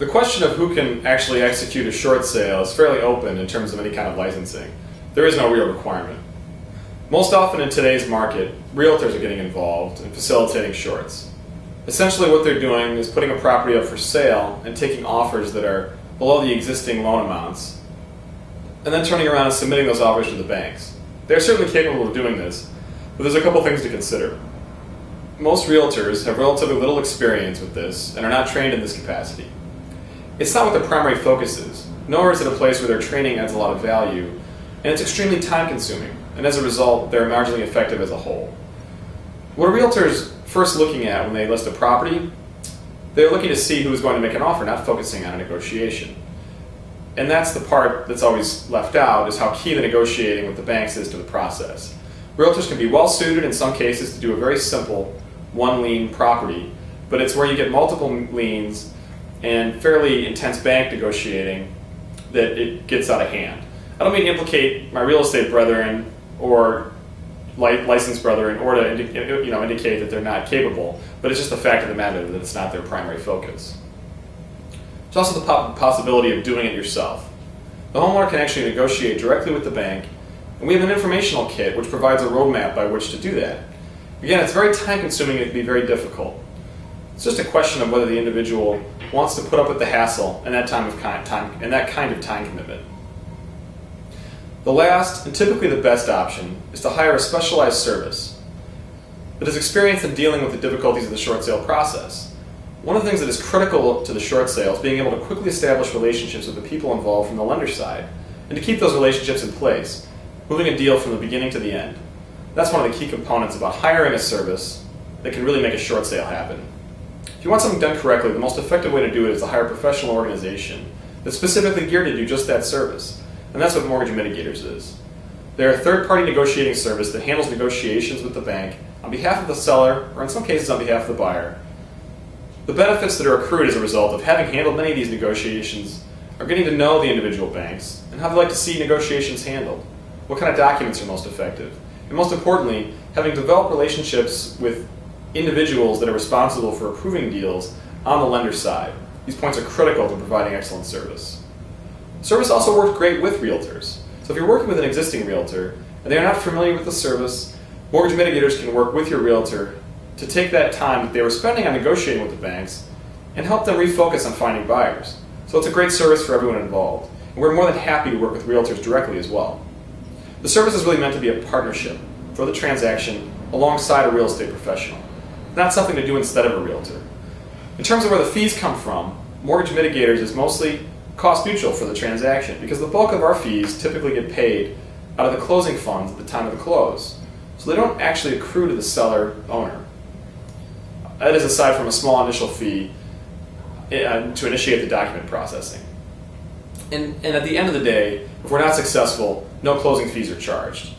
The question of who can actually execute a short sale is fairly open in terms of any kind of licensing. There is no real requirement. Most often in today's market, realtors are getting involved in facilitating shorts. Essentially what they're doing is putting a property up for sale and taking offers that are below the existing loan amounts, and then turning around and submitting those offers to the banks. They're certainly capable of doing this, but there's a couple things to consider. Most realtors have relatively little experience with this and are not trained in this capacity. It's not what their primary focus is, nor is it a place where their training adds a lot of value, and it's extremely time consuming, and as a result, they're marginally effective as a whole. What are realtors first looking at when they list a property? They're looking to see who's going to make an offer, not focusing on a negotiation. And that's the part that's always left out, is how key the negotiating with the banks is to the process. Realtors can be well suited in some cases to do a very simple one lien property, but it's where you get multiple liens and fairly intense bank negotiating that it gets out of hand. I don't mean to implicate my real estate brethren or licensed brethren or to indicate that they're not capable, but it's just the fact of the matter that it's not their primary focus. There's also the possibility of doing it yourself. The homeowner can actually negotiate directly with the bank, and we have an informational kit which provides a roadmap by which to do that. Again, it's very time consuming and it can be very difficult. It's just a question of whether the individual wants to put up with the hassle and that kind of time commitment. The last, and typically the best option, is to hire a specialized service that is experienced in dealing with the difficulties of the short sale process. One of the things that is critical to the short sale is being able to quickly establish relationships with the people involved from the lender side, and to keep those relationships in place, moving a deal from the beginning to the end. That's one of the key components about hiring a service that can really make a short sale happen. If you want something done correctly, the most effective way to do it is to hire a professional organization that's specifically geared to do just that service. And that's what Mortgage Mitigators is. They're a third-party negotiating service that handles negotiations with the bank on behalf of the seller, or in some cases on behalf of the buyer. The benefits that are accrued as a result of having handled many of these negotiations are getting to know the individual banks and how they like to see negotiations handled, what kind of documents are most effective, and most importantly, having developed relationships with individuals that are responsible for approving deals on the lender side. These points are critical to providing excellent service. Service also works great with realtors. So if you're working with an existing realtor and they are not familiar with the service, Mortgage Mitigators can work with your realtor to take that time that they were spending on negotiating with the banks and help them refocus on finding buyers. So it's a great service for everyone involved. And we're more than happy to work with realtors directly as well. The service is really meant to be a partnership for the transaction alongside a real estate professional, not something to do instead of a realtor. In terms of where the fees come from, Mortgage Mitigators is mostly cost neutral for the transaction because the bulk of our fees typically get paid out of the closing funds at the time of the close. So they don't actually accrue to the seller owner. That is aside from a small initial fee to initiate the document processing. And at the end of the day, if we're not successful, no closing fees are charged.